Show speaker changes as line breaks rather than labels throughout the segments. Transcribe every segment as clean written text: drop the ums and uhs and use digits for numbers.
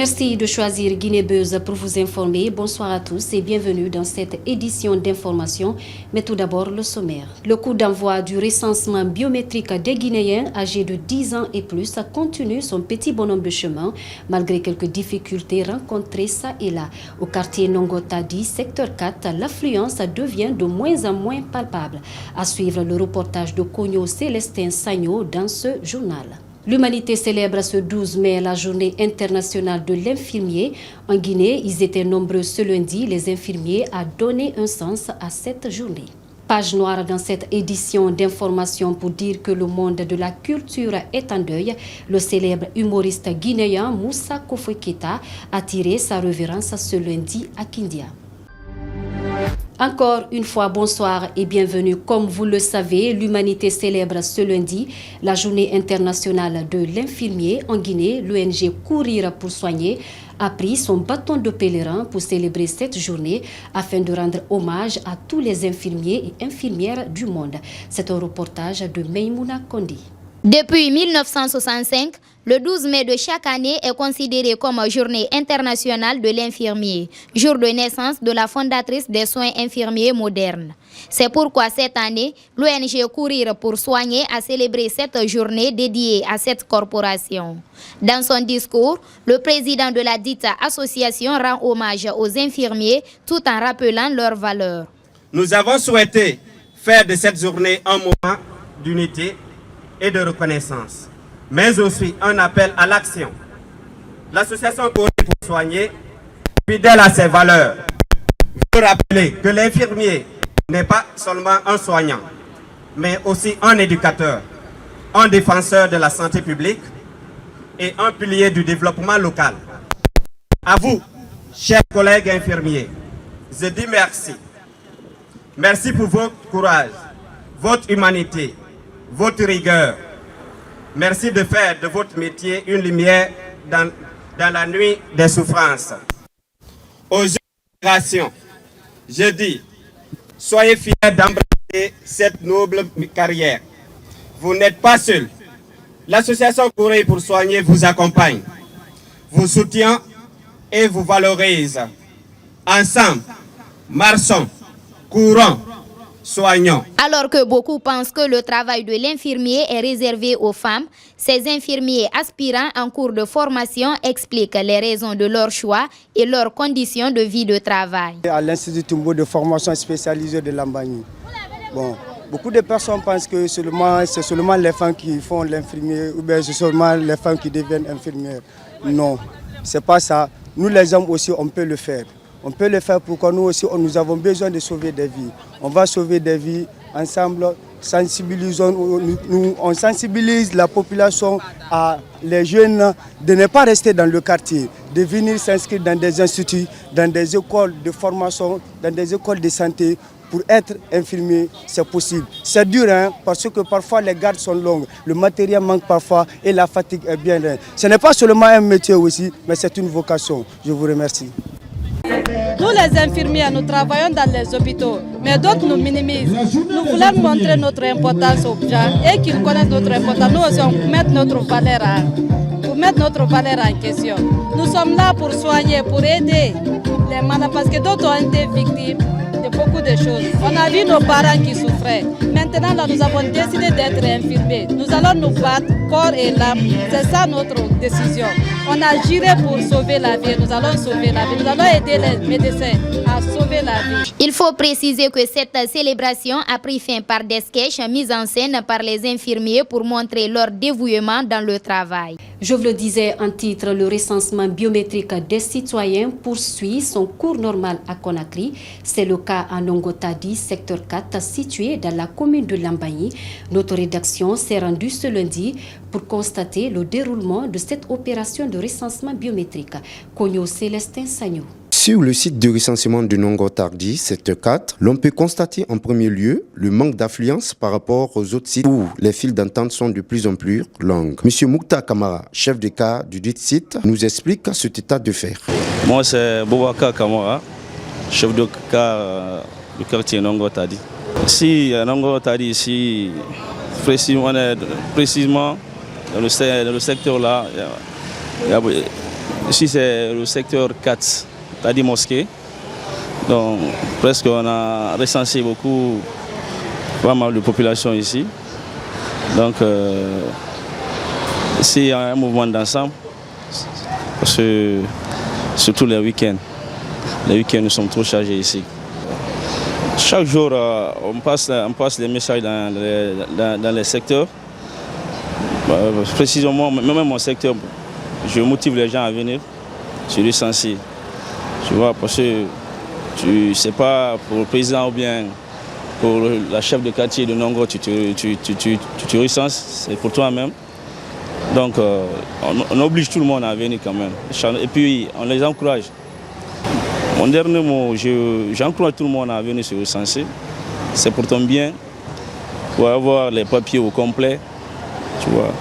Merci de choisir Guinée Buzz pour vous informer. Bonsoir à tous et bienvenue dans cette édition d'information. Mais tout d'abord, le sommaire. Le coup d'envoi du recensement biométrique des Guinéens âgés de 10 ans et plus continue son petit bonhomme de chemin, malgré quelques difficultés rencontrées ça et là. Au quartier Nongotadi, secteur 4, l'affluence devient de moins en moins palpable. À suivre le reportage de Kogno Célestin Sagno dans ce journal. L'humanité célèbre ce 12 mai la journée internationale de l'infirmier. En Guinée, ils étaient nombreux ce lundi, les infirmiers, à donner un sens à cette journée. Page noire dans cette édition d'information pour dire que le monde de la culture est en deuil. Le célèbre humoriste guinéen Moussa Kofwe Keita a tiré sa révérence ce lundi à Kindia. Encore une fois, bonsoir et bienvenue. Comme vous le savez, l'humanité célèbre ce lundi la journée internationale de l'infirmier en Guinée. L'ONG Courir pour soigner a pris son bâton de pèlerin pour célébrer cette journée afin de rendre hommage à tous les infirmiers et infirmières du monde. C'est un reportage de Meimouna Kondi.
Depuis 1965, le 12 mai de chaque année est considéré comme journée internationale de l'infirmier, jour de naissance de la fondatrice des soins infirmiers modernes. C'est pourquoi cette année, l'ONG Courir pour soigner a célébré cette journée dédiée à cette corporation. Dans son discours, le président de la dite association rend hommage aux infirmiers tout en rappelant leurs valeurs.
Nous avons souhaité faire de cette journée un moment d'unité et de reconnaissance, mais aussi un appel à l'action. L'association Courir pour soigner, fidèle à ses valeurs, veut rappeler que l'infirmier n'est pas seulement un soignant, mais aussi un éducateur, un défenseur de la santé publique et un pilier du développement local. À vous, chers collègues infirmiers, je dis merci. Merci pour votre courage, votre humanité, votre rigueur. Merci de faire de votre métier une lumière dans la nuit des souffrances. Aux jeunes générations, je dis, soyez fiers d'embrasser cette noble carrière. Vous n'êtes pas seuls. L'association Courir pour soigner vous accompagne, vous soutient et vous valorise. Ensemble, marchons, courons, soignons.
Alors que beaucoup pensent que le travail de l'infirmier est réservé aux femmes, ces infirmiers aspirants en cours de formation expliquent les raisons de leur choix et leurs conditions de vie de travail.
À l'Institut Tumbo de formation spécialisée de Lambani, beaucoup de personnes pensent que c'est seulement les femmes qui font l'infirmier ou bien c'est seulement les femmes qui deviennent infirmières. Non, c'est pas ça. Nous les hommes aussi, on peut le faire. On peut le faire pour que nous aussi, nous avons besoin de sauver des vies. On va sauver des vies ensemble, on sensibilise la population, à les jeunes, de ne pas rester dans le quartier, de venir s'inscrire dans des instituts, dans des écoles de formation, dans des écoles de santé. Pour être infirmier, c'est possible. C'est dur, parce que parfois les gardes sont longues, le matériel manque parfois et la fatigue est bien là. Ce n'est pas seulement un métier aussi, mais c'est une vocation. Je vous remercie.
Nous les infirmiers, nous travaillons dans les hôpitaux, mais d'autres nous minimisent. Nous voulons montrer notre importance aux gens et qu'ils connaissent notre importance. Nous aussi, on met notre valeur en question. Nous sommes là pour soigner, pour aider les malades, parce que d'autres ont été victimes de beaucoup de choses. On a vu nos parents qui souffraient. Maintenant, là, nous avons décidé d'être infirmiers. Nous allons nous battre, corps et l'âme. C'est ça notre décision. On a juré pour sauver la vie. Nous allons sauver la vie. Nous allons aider les médecins à sauver la vie.
Il faut préciser que cette célébration a pris fin par des sketchs mis en scène par les infirmiers pour montrer leur dévouement dans le travail.
Je vous le disais en titre, le recensement biométrique des citoyens poursuit son cours normal à Conakry. C'est le cas à Nongotadi, secteur 4, situé dans la commune de Lambaye. Notre rédaction s'est rendue ce lundi pour constater le déroulement de cette opération de recensement biométrique. Kogno Célestin Sagno.
Sur le site de recensement de Nongotadi, secteur 4, l'on peut constater en premier lieu le manque d'affluence par rapport aux autres sites où les files d'attente sont de plus en plus longues. Monsieur Moukta Kamara, chef de cas du dit site, nous explique cet état de fait.
Moi, c'est Boubacar Kamara, chef de cas du quartier Nongotadi. Ici, à Nongotadi, ici, précisément dans le secteur là, il Ici, c'est le secteur 4, Tadi Mosquée. Donc, presque on a recensé pas mal de population ici. Donc, ici, il y a un mouvement d'ensemble, parce que surtout les week-ends. Les week-ends, nous sommes trop chargés ici. Chaque jour, on passe les messages dans les secteurs. Précisément, même mon secteur, je motive les gens à venir sur le Sensi. Tu vois, parce que tu ne sais pas, pour le président ou bien pour la chef de quartier de Nongo, tu te recenses, c'est pour toi-même. Donc, on oblige tout le monde à venir quand même. Et puis, on les encourage. Mon dernier mot, j'encourage tout le monde à venir se recenser. C'est pour ton bien, pour avoir les papiers au complet. Tu vois.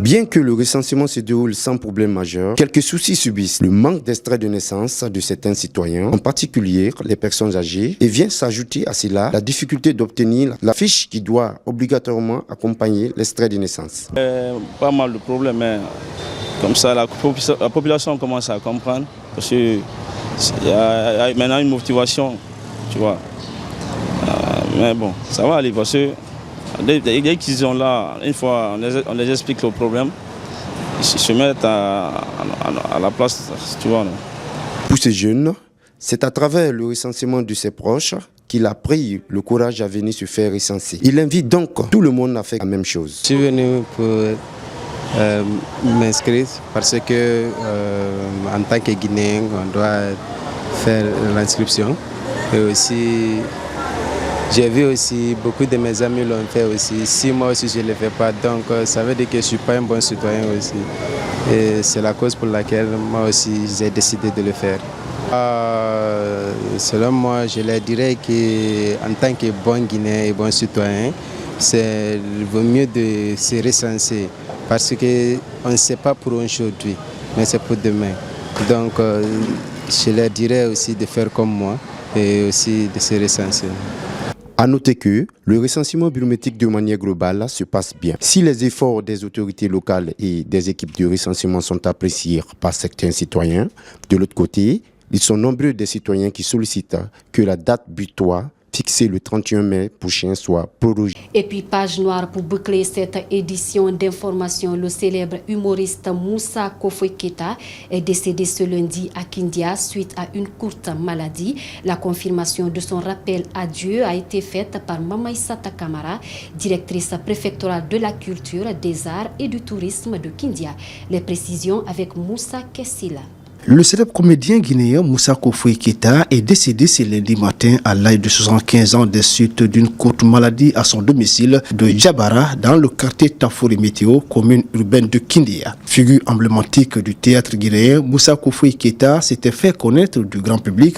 Bien que le recensement se déroule sans problème majeur, quelques soucis subissent le manque d'extrait de naissance de certains citoyens, en particulier les personnes âgées, et vient s'ajouter à cela la difficulté d'obtenir la fiche qui doit obligatoirement accompagner l'extrait de naissance.
Pas mal de problèmes, mais comme ça la population commence à comprendre, parce qu'il y a maintenant une motivation, tu vois. Mais bon, ça va aller parce que dès qu'ils sont là, une fois on les explique le problème, ils se mettent à la place, tu vois. Non?
Pour ces jeunes, c'est à travers le recensement de ses proches qu'il a pris le courage à venir se faire recenser. Il invite donc tout le monde à faire la même chose.
Je suis venu pour m'inscrire parce que en tant que Guinéen, on doit faire l'inscription. Et aussi, j'ai vu aussi beaucoup de mes amis l'ont fait aussi. Si moi aussi je ne le fais pas, donc ça veut dire que je ne suis pas un bon citoyen aussi. Et c'est la cause pour laquelle moi aussi j'ai décidé de le faire. Selon moi, je leur dirais qu'en tant que bon Guinéen et bon citoyen, c'est vaut mieux de se recenser parce qu'on ne sait pas pour aujourd'hui, mais c'est pour demain. Donc je leur dirais aussi de faire comme moi et aussi de se recenser.
À noter que le recensement biométrique de manière globale se passe bien. Si les efforts des autorités locales et des équipes de recensement sont appréciés par certains citoyens, de l'autre côté, ils sont nombreux des citoyens qui sollicitent que la date butoir fixée le 31 mai prochain soit prorogée.
Et puis, page noire pour boucler cette édition d'information, le célèbre humoriste Moussa Kofoe Keita est décédé ce lundi à Kindia suite à une courte maladie. La confirmation de son rappel à Dieu a été faite par Mama Issata Kamara, directrice préfectorale de la culture, des arts et du tourisme de Kindia. Les précisions avec Moussa Kessila.
Le célèbre comédien guinéen Moussa Kofoe Keita est décédé ce lundi matin à l'âge de 75 ans des suites d'une courte maladie à son domicile de Djabara dans le quartier Tafouri Météo, commune urbaine de Kindia. Figure emblématique du théâtre guinéen, Moussa Kofoe Keita s'était fait connaître du grand public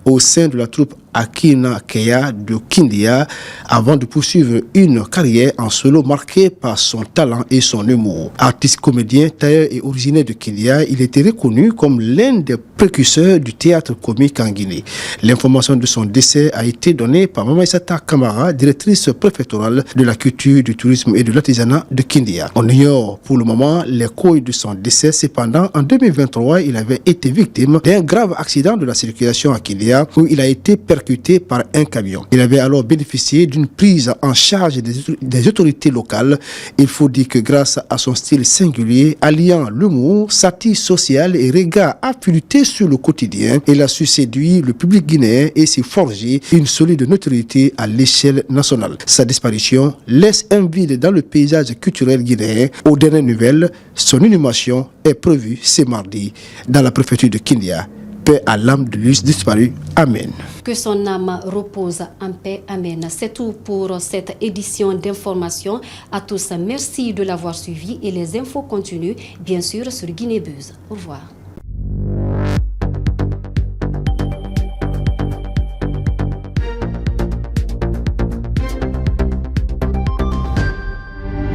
au sein de la troupe Akina Keya de Kindia avant de poursuivre une carrière en solo marquée par son talent et son humour. Artiste comédien, tailleur et originaire de Kindia, il était reconnu comme l'un des précurseurs du théâtre comique en Guinée. L'information de son décès a été donnée par Mama Issata Kamara, directrice préfectorale de la culture, du tourisme et de l'artisanat de Kindia. On ignore pour le moment les causes de son décès. Cependant, en 2023, il avait été victime d'un grave accident de la circulation à Kindia où il a été percuté par un camion. Il avait alors bénéficié d'une prise en charge des autorités locales. Il faut dire que grâce à son style singulier, alliant l'humour, satire sociale et regard affûté sur le quotidien, il a su séduire le public guinéen et s'y forger une solide notoriété à l'échelle nationale. Sa disparition laisse un vide dans le paysage culturel guinéen. Aux dernières nouvelles, son inhumation est prévue ce mardi dans la préfecture de Kindia. Paix à l'âme de lui disparu. Amen.
Que son âme repose en paix. Amen. C'est tout pour cette édition d'information. À tous, merci de l'avoir suivi et les infos continuent, bien sûr, sur Guinée Buzz. Au revoir.